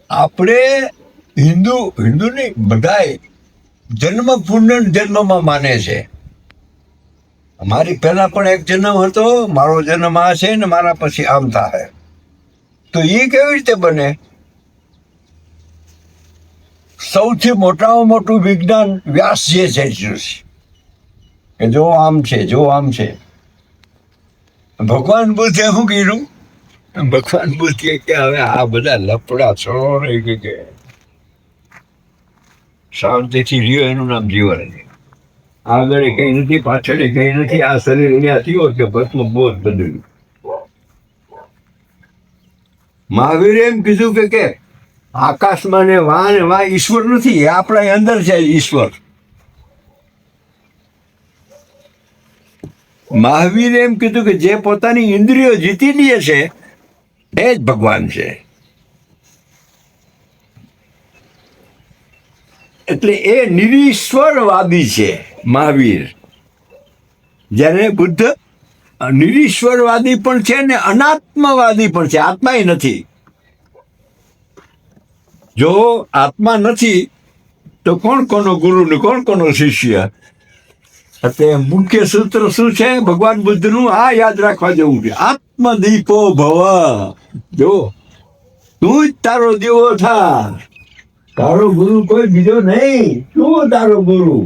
D: આપણે હિન્દુ નહીં, બધાય જન્મ પુનર્જન્મમાં માને છે. મારી પહેલા પણ એક જન્મ હતો, મારો જન્મ આ છે ને મારા પછી આમ થાય. તો એ કેવી રીતે બને? સૌથી મોટામાં મોટું વિજ્ઞાન વ્યાસજીએ સર્જ્યું છે કે જો આમ છે, જો આમ છે. ભગવાન બુદ્ધે શું કીધું? ભગવાન બુદ્ધે કે હવે આ બધા લફડા છોડો રહી કે શાંતિથી રહ્યો, એનું નામ જીવન છે. આગળ કઈ નથી, પાછળ કઈ નથી. આ શરીર અહીંયા થયો કે ભસ્મ બોધ બદલ્યું. મહાવીરે એમ કીધું કે આકાશમાં ને વાહ ઈશ્વર નથી, એ આપણા અંદર છે ઈશ્વર. મહાવીરે એમ કીધું કે જે પોતાની ઇન્દ્રિયો જીતી લે છે એ જ ભગવાન છે. એટલે એ નિરીશ્વરવાદી છે મહાવીર. જ્યારે બુદ્ધ નિરીશ્વરવાદી પણ છે ને અનાત્મવાદી પણ છે. આત્મા નથી. જો આત્મા નથી તો કોણ કોનો ગુરુ ને કોણ કોનો શિષ્ય? એટલે મુખ્ય સૂત્ર શું છે ભગવાન બુદ્ધનું? આ યાદ રાખવા જેવું છે, આત્મદીપો ભવ. જો તું જ તારો દીવો થા, તારો ગુરુ કોઈ બીજો નહીં. શું તારો ગુરુ?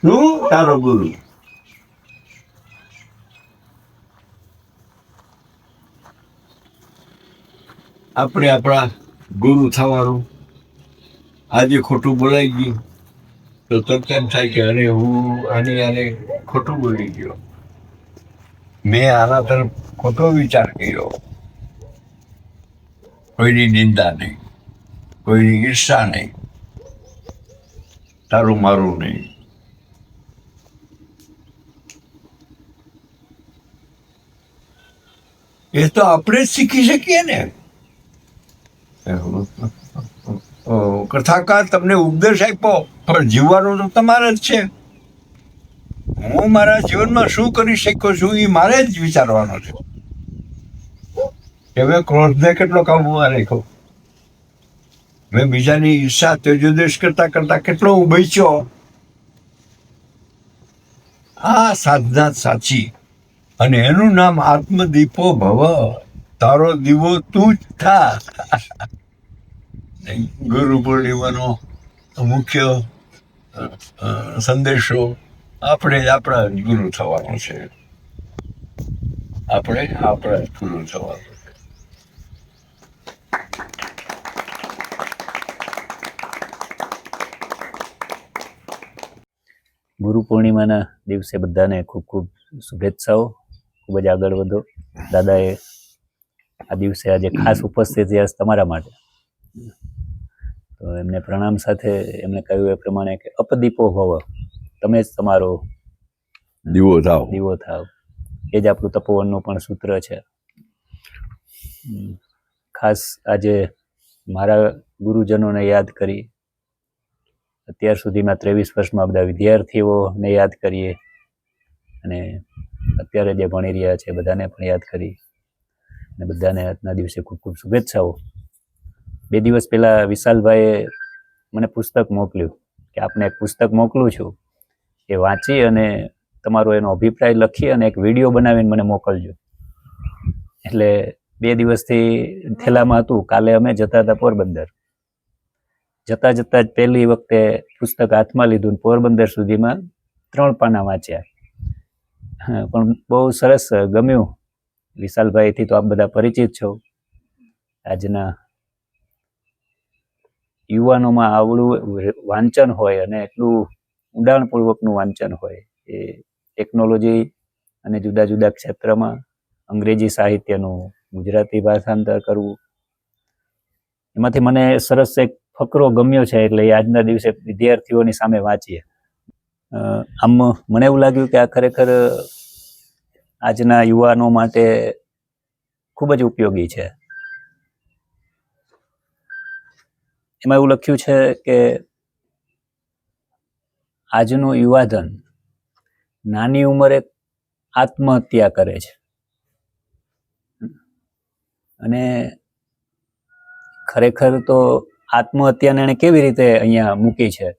D: શું તારો ગુરુ? આપણે આપણા ગુરુ થવાનું. આજે ખોટું બોલાઈ ગયું તો તરત એમ થાય કે અરે હું આને ખોટું બોલી ગયો, મેં આના તરફ ખોટો વિચાર કર્યો. કોઈની નિંદા નહીં, કોઈની ઈર્ષા નહીં, તારું મારું નહીં. એ તો આપણે જ શીખી શકીએ ને. કથાકાર તમને ઉપદેશ આપ્યો પણ જીવવાનું તો તમારે જ છે. હું મારા જીવનમાં શું કરી શક્યો છું એ મારે જ વિચારવાનો છે કે મેં ક્રોધને કેટલો કાબૂમાં રાખ્યો, મેં બીજાની ઈર્ષા તેજોદેશ કરતા કરતા કેટલો હું બચ્યો. આ સાધના સાચી, અને એનું નામ આત્મદીપો ભવ. તારો દીવો તું જ થા. ગુરુ પૂર્ણિમાનો મુખ્ય સંદેશો આપણે જ આપણા ગુરુ થવાનો છે. આપણે આપણા જ ગુરુ થવાનું છે.
E: ગુરુ પૂર્ણિમાના દિવસે બધાને ખૂબ ખૂબ શુભેચ્છાઓ. ખૂબ જ આગળ વધો. દાદાએ આ દિવસે આજે ખાસ ઉપસ્થિત છે તમારા માટે, તો એમને પ્રણામ સાથે એમને કહ્યું એ પ્રમાણે કે અપદીપો ભવ, તમે જ તમારો દીવો થાવ. એ જ આપણું તપોવનનું પણ સૂત્ર છે. ખાસ આજે મારા ગુરુજનોને યાદ કરી, અત્યાર સુધીમાં 23 વર્ષમાં બધા વિદ્યાર્થીઓને યાદ કરીએ, અને અત્યારે જે ભણી રહ્યા છે બધાને પણ યાદ કરી, અને બધાને આજના દિવસે ખૂબ ખૂબ શુભેચ્છાઓ. 2 દિવસ પહેલાં વિશાલભાઈએ મને પુસ્તક મોકલ્યું કે આપને એક પુસ્તક મોકલું છું, એ વાંચી અને તમારો એનો અભિપ્રાય લખી અને એક વિડીયો બનાવીને મને મોકલજો. એટલે 2 દિવસથી થેલામાં હતું. કાલે અમે જતા હતા પોરબંદર. જતા જ પહેલી વખતે પુસ્તક હાથમાં લીધું ને પોરબંદર સુધીમાં 3 પાના વાંચ્યા. પણ બહુ સરસ ગમ્યું. વિશાલભાઈથી તો આપ બધા પરિચિત છો. આજના યુવાનોમાં આવડું વાંચન હોય અને એટલું ઊંડાણપૂર્વકનું વાંચન હોય એ ટેકનોલોજી અને જુદા જુદા ક્ષેત્રમાં અંગ્રેજી સાહિત્યનું ગુજરાતી ભાષાંતર કરવું, એમાંથી મને સરસ એક ફકરો ગમ્યો છે. એટલે એ આજના દિવસે વિદ્યાર્થીઓની સામે વાંચીએ. આમ મને એવું લાગ્યું કે આ ખરેખર આજના યુવાનો માટે ખૂબ જ ઉપયોગી છે. એમાં એવું લખ્યું છે કે આજનું યુવાધન નાની ઉંમરે આત્મહત્યા કરે છે અને ખરેખર તો આત્મહત્યાને એણે કેવી રીતે અહીંયા મૂકી છે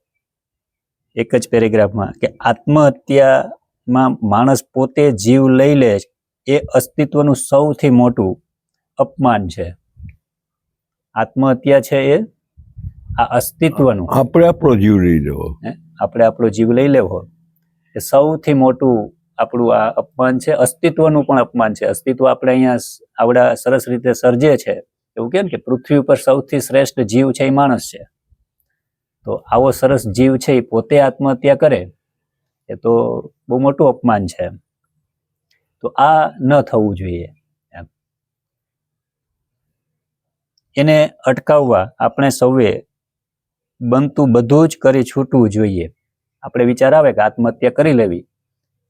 E: એક જ પેરેગ્રાફમાં કે આત્મહત્યામાં માણસ પોતે જીવ લઈ લે એ અસ્તિત્વનું સૌથી મોટું અપમાન છે. આત્મહત્યા છે એ આ અસ્તિત્વનું,
C: આપણે આપણો જીવ લઈ લેવો,
E: આપણે આપણો જીવ લઈ લેવો એ સૌથી મોટું આપણું આ અપમાન છે. અસ્તિત્વનું પણ અપમાન છે. અસ્તિત્વ આપણે અહીંયા આવડા સરસ રીતે સર્જે છે. એવું કેમ કે પૃથ્વી ઉપર સૌથી શ્રેષ્ઠ જીવ છે એ માણસ છે. તો આવો સરસ જીવ છે એ પોતે આત્મહત્યા કરે એ તો બહુ મોટું અપમાન છે. તો આ ન થવું જોઈએ. એને અટકાવવા આપણે સૌએ બનતું બધું જ કરી છૂટવું જોઈએ. આપણે વિચાર આવે કે આત્મહત્યા કરી લેવી,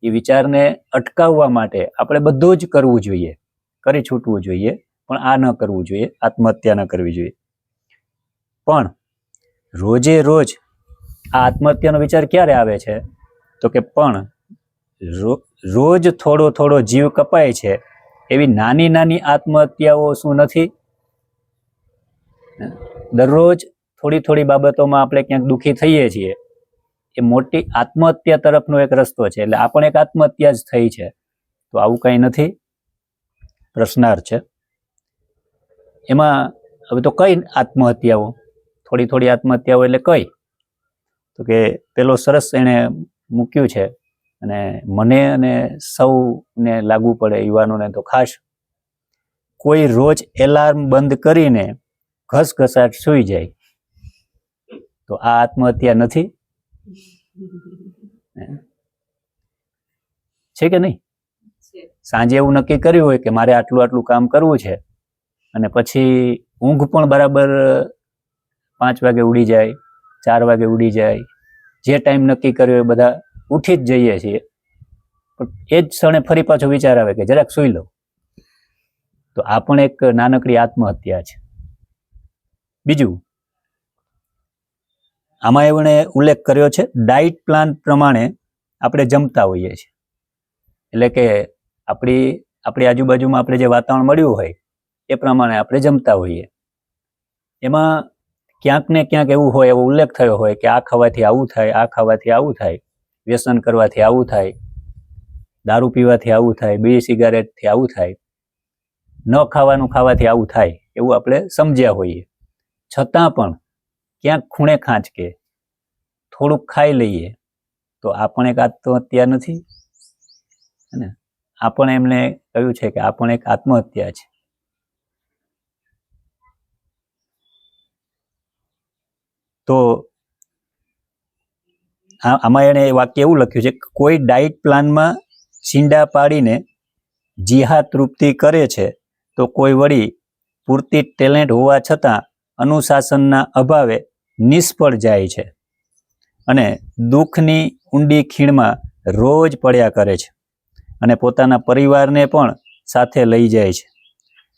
E: એ વિચારને અટકાવવા માટે આપણે બધું જ કરવું જોઈએ, કરી છૂટવું જોઈએ. પણ આ ન કરવું જોઈએ, આત્મહત્યા ન કરવી જોઈએ. પણ રોજે રોજ આ આત્મહત્યાનો વિચાર ક્યારે આવે છે તો કે પણ રોજ થોડો થોડો જીવ કપાય છે એવી નાની નાની આત્મહત્યાઓ શું નથી? દરરોજ થોડી થોડી બાબતોમાં આપણે ક્યાંક દુઃખી થઈએ છીએ. એ મોટી આત્મહત્યા તરફનો એક રસ્તો છે. એટલે આ પણ એક આત્મહત્યા જ થઈ છે. તો આવું કંઈ નથી, પ્રશ્નાર્થ છે. એમાં હવે તો કઈ આત્મહત્યાઓ, થોડી થોડી આત્મહત્યાઓ એટલે કઈ? તો કે પેલો સરસ એને મૂક્યું છે અને મને અને સૌને લાગુ પડે, યુવાનોને તો ખાસ. કોઈ રોજ એલાર્મ બંધ કરીને ઘસઘસાટ સૂઈ જાય તો આ આત્મહત્યા નથી? છે કે નહીં? સાંજે એવું નક્કી કર્યું હોય કે મારે આટલું આટલું કામ કરવું છે અને પછી ઊંઘ પણ બરાબર 5 વાગે ઉડી જાય, 4 વાગે ઉડી જાય, જે ટાઈમ નક્કી કર્યો એ બધા ઉઠી જ જઈએ છીએ. પણ એ જ ક્ષણે ફરી પાછો વિચાર આવે કે જરાક સૂઈ લો. તો આ પણ એક નાનકડી આત્મહત્યા છે. બીજું, આમાં એમણે ઉલ્લેખ કર્યો છે ડાયટ પ્લાન પ્રમાણે આપણે જમતા હોઈએ છીએ. એટલે કે આપણી આજુબાજુમાં આપણે જે વાતાવરણ મળ્યું હોય એ પ્રમાણે આપણે જમતા હોઈએ. એમાં ક્યાંક ને ક્યાંક એવું હોય, એવો ઉલ્લેખ થયો હોય કે આ ખાવાથી આવું થાય, આ ખાવાથી આવું થાય, વ્યસન કરવાથી આવું થાય, દારૂ પીવાથી આવું થાય, બીડી સિગારેટથી આવું થાય, ન ખાવાનું ખાવાથી આવું થાય, એવું આપણે સમજ્યા હોઈએ. છતાં પણ ક્યાંક ખૂણે ખાંચકે થોડુંક ખાઈ લઈએ તો આ પણ એક આત્મહત્યા નથી? ને આ પણ એમને કહ્યું છે કે આ પણ એક આત્મહત્યા છે. તો આમાં એણે વાક્ય એવું લખ્યું છે કે કોઈ ડાયટ પ્લાનમાં છીંડા પાડીને જીહા તૃપ્તિ કરે છે તો કોઈ વળી પૂરતી ટેલેન્ટ હોવા છતાં અનુશાસનના અભાવે નિષ્ફળ જાય છે અને દુઃખની ઊંડી ખીણમાં રોજ પડ્યા કરે છે અને પોતાના પરિવારને પણ સાથે લઈ જાય છે.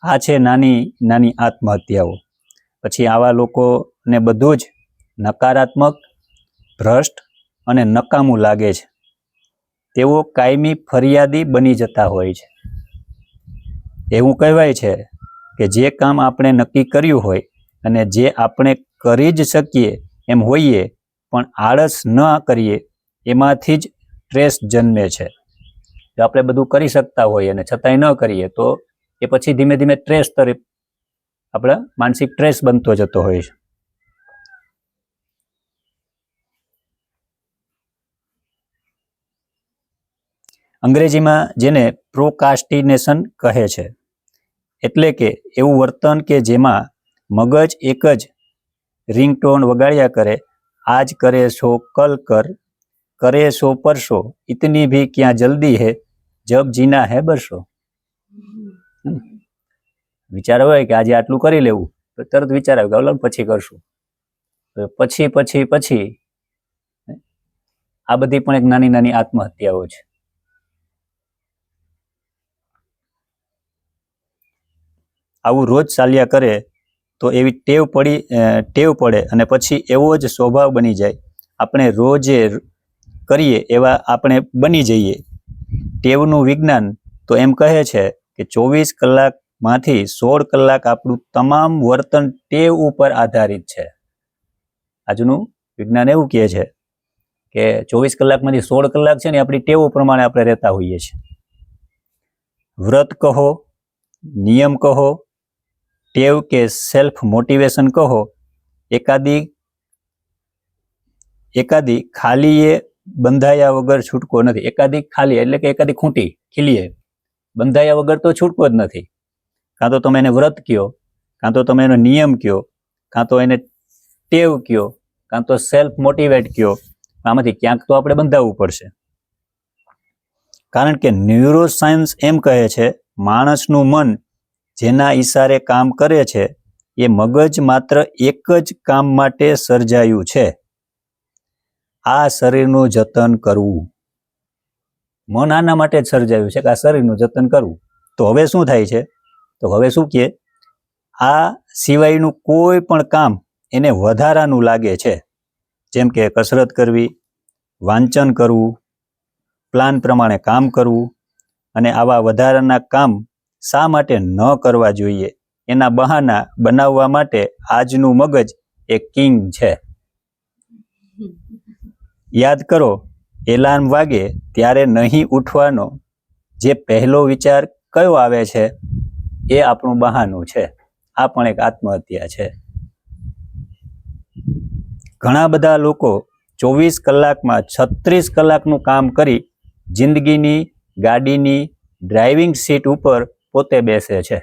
E: આ છે નાની નાની આત્મહત્યાઓ. પછી આવા લોકોને બધું જ નકારાત્મક, ભ્રષ્ટ અને નકામું લાગે છે. તેઓ કાયમી ફરિયાદી બની જતા હોય છે. એવું કહેવાય છે કે જે કામ આપણે નક્કી કર્યું હોય અને જે આપણે કરી જ શકીએ એમ હોઈએ પણ આળસ ન કરીએ એમાંથી જ સ્ટ્રેસ જન્મે છે. જો આપણે બધું કરી શકતા હોઈએ અને છતાંય ન કરીએ તો એ પછી ધીમે ધીમે સ્ટ્રેસ તરફ આપણા માનસિક સ્ટ્રેસ બનતો જતો હોય છે. અંગ્રેજીમાં જેને પ્રોકાસ્ટિનેશન કહે છે, એટલે કે એવું વર્તન કે જેમાં મગજ એક જ રિંગટોન વગાડ્યા કરે, આજ કરે સો કલ કર, કરે સો પરસો, ઇતની ભી ક્યાં જલ્દી હે, જબ જીના હે બરસો. વિચાર હોય કે આજે આટલું કરી લેવું, તો તરત વિચાર આવે કે ઓલો પછી કરશું, પછી પછી પછી. આ બધી પણ એક નાની નાની આત્મહત્યાઓ છે. આવું રોજ ચાલ્યા કરે તો એવી ટેવ પડે અને પછી એવો જ સ્વભાવ બની જાય. આપણે રોજે કરીએ એવા આપણે બની જઈએ. ટેવનું વિજ્ઞાન તો એમ કહે છે કે 24 કલાકમાંથી 16 કલાક આપણું તમામ વર્તન ટેવ ઉપર આધારિત છે. આજનું વિજ્ઞાન એવું કહે છે કે 24 કલાકમાંથી 16 કલાક છે ને આપણી ટેવો પ્રમાણે આપણે રહેતા હોઈએ છીએ. વ્રત કહો, નિયમ કહો, ટેવ કે સેલ્ફ મોટિવેશન કહો, એકાદી ખાલી એ બંધાયા વગર છૂટકો નથી. એકાદી ખાલી એટલે કે એકાદી ખૂંટી ખીલીએ બંધાયા વગર તો છૂટકો જ નથી. કાં તો તમે એને વ્રત કયો, કાં તો તમે એનો નિયમ કયો, કાં તો એને ટેવ કયો, કાં તો સેલ્ફ મોટિવેટ કયો. આમાંથી ક્યાંક તો આપણે બંધાવવું પડશે. કારણ કે ન્યુરોસાયન્સ એમ કહે છે માણસનું મન જેના ઈશારે કામ કરે છે એ મગજ માત્ર એક જ કામ માટે સર્જાયું છે, આ શરીરનું જતન કરવું. મન આના માટે જ સર્જાયું છે કે આ શરીરનું જતન કરવું. તો હવે શું થાય છે? તો હવે શું કહે, આ સિવાયનું કોઈ પણ કામ એને વધારાનું લાગે છે. જેમ કે કસરત કરવી, વાંચન કરવું, પ્લાન પ્રમાણે કામ કરવું. અને આવા વધારાના કામ શા માટે ન કરવા જોઈએ એના બહાના બનાવવા માટે આજનું મગજ એક કિંગ છે. યાદ કરો, એલાર્મ વાગે ત્યારે નહીં ઉઠવાનો જે પહેલો વિચાર કયો આવે છે એ આપણું બહાનું છે. આ પણ એક આત્મહત્યા છે. ઘણા બધા લોકો 24 કલાકમાં 36 કલાકનું કામ કરી જિંદગીની ગાડીની ડ્રાઇવિંગ સીટ ઉપર પોતે બેસે છે.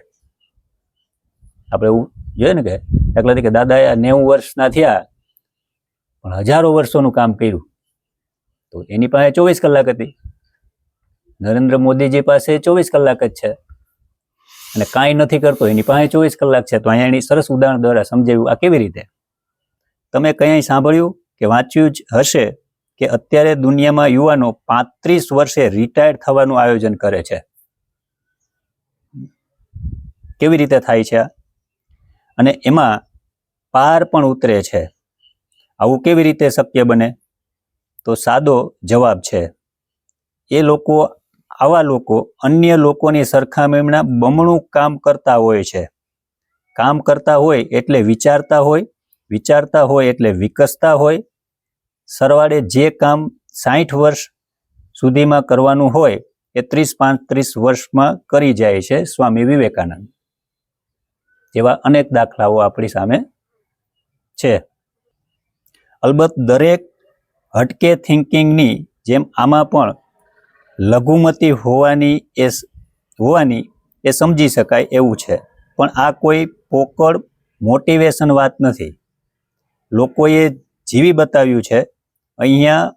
E: આપણે એવું જોઈએ ને કે દાખલા તરીકે દાદાએ 90 વર્ષના થયા પણ હજારો વર્ષોનું કામ કર્યું, તો એની પાસે 24 કલાક હતી. નરેન્દ્ર મોદીજી પાસે 24 કલાક જ છે અને કાંઈ નથી કરતો, એની પાસે 24 કલાક છે. તો અહીંયા એની સરસ ઉદાહરણ દ્વારા સમજાવ્યું આ કેવી રીતે. તમે કંઈ સાંભળ્યું કે વાંચ્યું જ હશે કે અત્યારે દુનિયામાં યુવાનો 35 વર્ષે રિટાયર્ડ થવાનું આયોજન કરે છે. કેવી રીતે થાય છે? અને એમાં પાર પણ ઉતરે છે. આવું કેવી રીતે શક્ય બને? તો સાદો જવાબ છે, આવા લોકો અન્ય લોકોની સરખામણીમાં બમણું કામ કરતા હોય છે. કામ કરતા હોય એટલે વિચારતા હોય એટલે વિકસતા હોય. સરવાળે જે કામ 60 વર્ષ સુધીમાં કરવાનું હોય એ 30-35 વર્ષમાં કરી જાય છે. સ્વામી વિવેકાનંદ જેવા અનેક દાખલાઓ આપણી સામે છે. અલબત્ત દરેક હટકે થિંકિંગની જેમ આમાં પણ લઘુમતી હોવાની એ સમજી શકાય એવું છે. પણ આ કોઈ પોકળ મોટિવેશન વાત નથી. લોકોએ જીવી બતાવ્યું છે. અહીંયા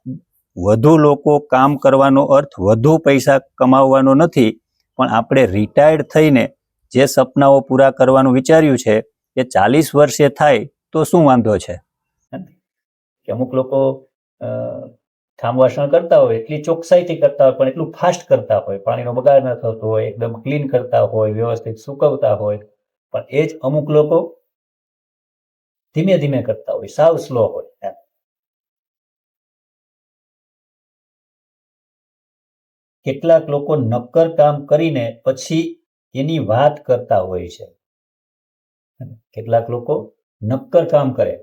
E: વધુ લોકો કામ કરવાનો અર્થ વધુ પૈસા કમાવવાનો નથી, પણ આપણે રિટાયર્ડ થઈને જે સપનાઓ પૂરા કરવાનું વિચાર્યું છે એ 40 વર્ષે થાય તો શું વાંધો છે? કે અમુક લોકો થાંભવાસણ કરતા હોય એટલી ચોકસાઈથી કરતા હોય, પણ એટલું ફાસ્ટ કરતા હોય, પાણીનો બગાડ ન થતો હોય, એકદમ ક્લીન કરતા હોય, વ્યવસ્થિત સૂકવતા હોય. પણ એ જ અમુક લોકો ધીમે ધીમે કરતા હોય, સાવ સ્લો હોય. કેટલાક લોકો નક્કર કામ કરીને પછી એની વાત કરતા હોય છે. કેટલાક લોકો નક્કર કામ કરે.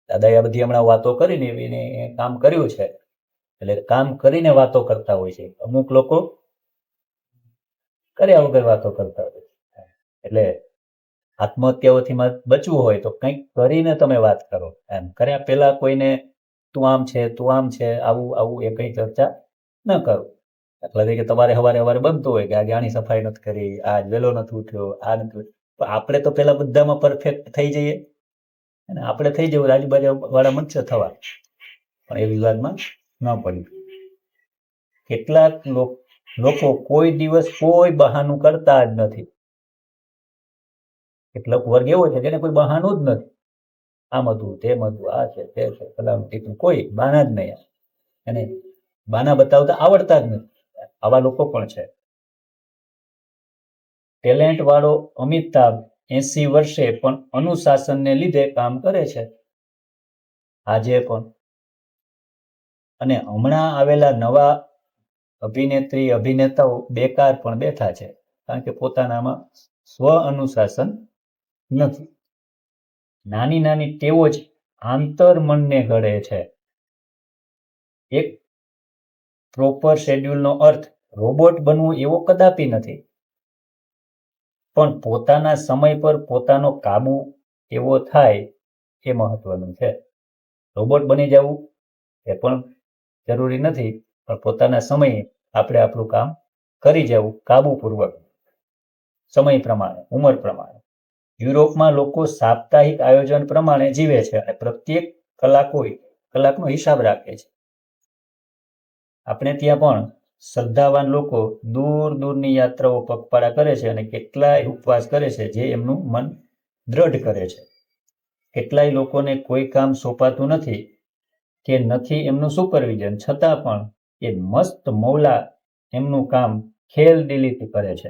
E: દાદાએ આ બધી હમણાં વાતો કરીને એને કામ કર્યું છે. એટલે કામ કરીને વાતો કરતા હોય છે. અમુક લોકો કર્યા વગર વાતો કરતા હોય છે. એટલે આત્મહત્યાઓથી બચવું હોય તો કંઈક કરીને તમે વાત કરો. એમ કર્યા પહેલા કોઈને તું આમ છે, આવું આવું એ કઈ ચર્ચા ન કરો. દાખલા તરીકે તમારે સવારે બનતું હોય કે આજે આની સફાઈ નથી કરી, આજ વહેલો નથી ઉઠ્યો, આ નથી ઉઠ્યો. પણ આપણે તો પેલા બધામાં પરફેક્ટ થઈ જઈએ અને આપણે થઈ જવું, આજુબાજુ વાળા મનસે થવા, પણ એ વિવાદમાં ન પડ્યું. કેટલાક લોકો કોઈ દિવસ કોઈ બહાનું કરતા જ નથી. કેટલાક વર્ગ એવો છે જેને કોઈ બહાનું જ નથી. આમ હતું, તેમ હતું, આ છે, તે છે, ફલાણું ઠીકનું, કોઈ બહાના જ નહીં. એને બહાના બતાવતા આવડતા જ નથી. આવા લોકો પણ છે. ટેલેન્ટ વાળો અમિતાભ 80 વર્ષે પણ અનુશાસનને લીધે કામ કરે છે, આજે પણ. અને હમણાં આવેલા નવા અભિનેત્રી અભિનેતાઓ બેકાર પણ બેઠા છે, કારણ કે પોતાનામાં સ્વ અનુશાસન નથી. નાની નાની ટેવો જ આંતર મનને ઘડે છે. એક પ્રોપર શેડ્યુલનો અર્થ રોબોટ બનવું એવો કદાપી નથી, પણ પોતાના સમય પર પોતાનો કાબુ એવો થાય એ મહત્વનું છે. રોબોટ બની જવું એ પણ જરૂરી નથી, પણ પોતાના સમયે આપણે આપણું કામ કરી જવું કાબુપૂર્વક, સમય પ્રમાણે, ઉંમર પ્રમાણે. યુરોપમાં લોકો સાપ્તાહિક આયોજન પ્રમાણે જીવે છે અને પ્રત્યેક કલાકનો હિસાબ રાખે છે. આપણે ત્યાં પણ શ્રદ્ધાવાન લોકો દૂર દૂરની યાત્રાઓ પગપાળા કરે છે અને કેટલાય ઉપવાસ કરે છે, જે એમનું મન દ્રઢ કરે છે. કેટલાય લોકોને કોઈ કામ સોંપાતું નથી કે નથી એમનું સુપરવિઝન, છતાં પણ એ મસ્ત મૌલા એમનું કામ ખેલદિલીથી કરે છે.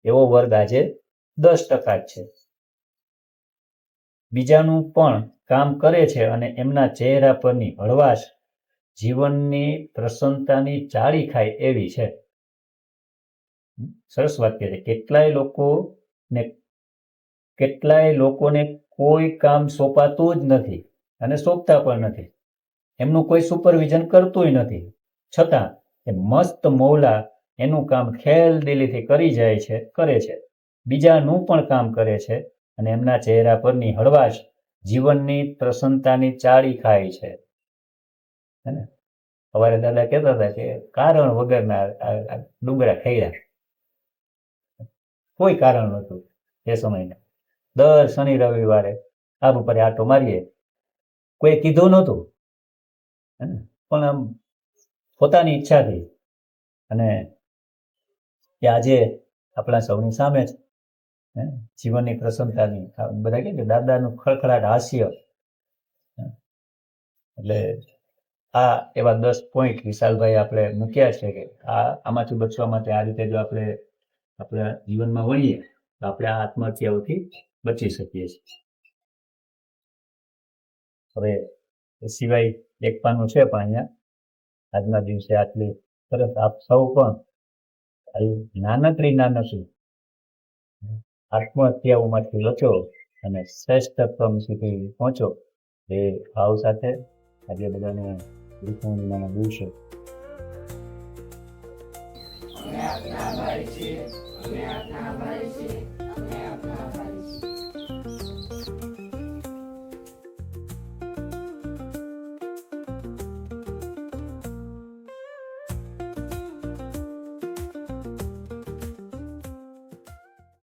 E: એવો વર્ગ આજે 10% જ છે. બીજાનું પણ કામ કરે છે અને એમના ચહેરા પરની હળવાશ જીવનની પ્રસન્નતાની ચાળી ખાય એવી છે. સરસ વાક્ય છે. કેટલાય લોકોને કોઈ કામ સોંપાતું જ નથી અને સોંપતા પણ નથી. એમનું કોઈ સુપરવિઝન કરતું નથી, છતાં એ મસ્ત મૌલા એનું કામ ખેલદિલીથી કરે છે. બીજાનું પણ કામ કરે છે અને એમના ચહેરા પરની હળવાશ જીવનની પ્રસન્નતાની ચાળી ખાય છે. સવારે દાદા કહેતા હતા કે કારણ વગરના ડુંગરા ખૈરા. કોઈ કારણ નહોતું એ સમયે. દર શનિ રવિવારે આબ ઉપર આટો મારીએ, કોઈ કીધું નહોતું, પણ આમ પોતાની ઈચ્છાથી. અને કે આજે આપણા સૌની સામે છે જીવનની પ્રસન્નતાની, બધા કહે કે દાદાનું ખળખળાટ હાસ્ય. એટલે આ એવા 10 પોઈન્ટ વિશાલભાઈ આપણે મૂક્યા છે કે આમાંથી બચવા માટે આ રીતે જો આપણે આપણા જીવનમાં વળીએ તો આપણે આ આત્મહત્યાઓથી બચી શકીએ છીએ. હવે એ સિવાય એક પાનું છે, પણ અહીંયા આજના દિવસે આટલી સરસ આપ સૌ પણ નાનકડી આત્મહત્યાઓમાંથી બચો અને શ્રેષ્ઠત્વ સુધી પહોંચો એ ભાવ સાથે આજે બધાને ગુરુ પૂર્ણિમાના દિવસે
F: અમે આજ્ઞા આભારી છીએ.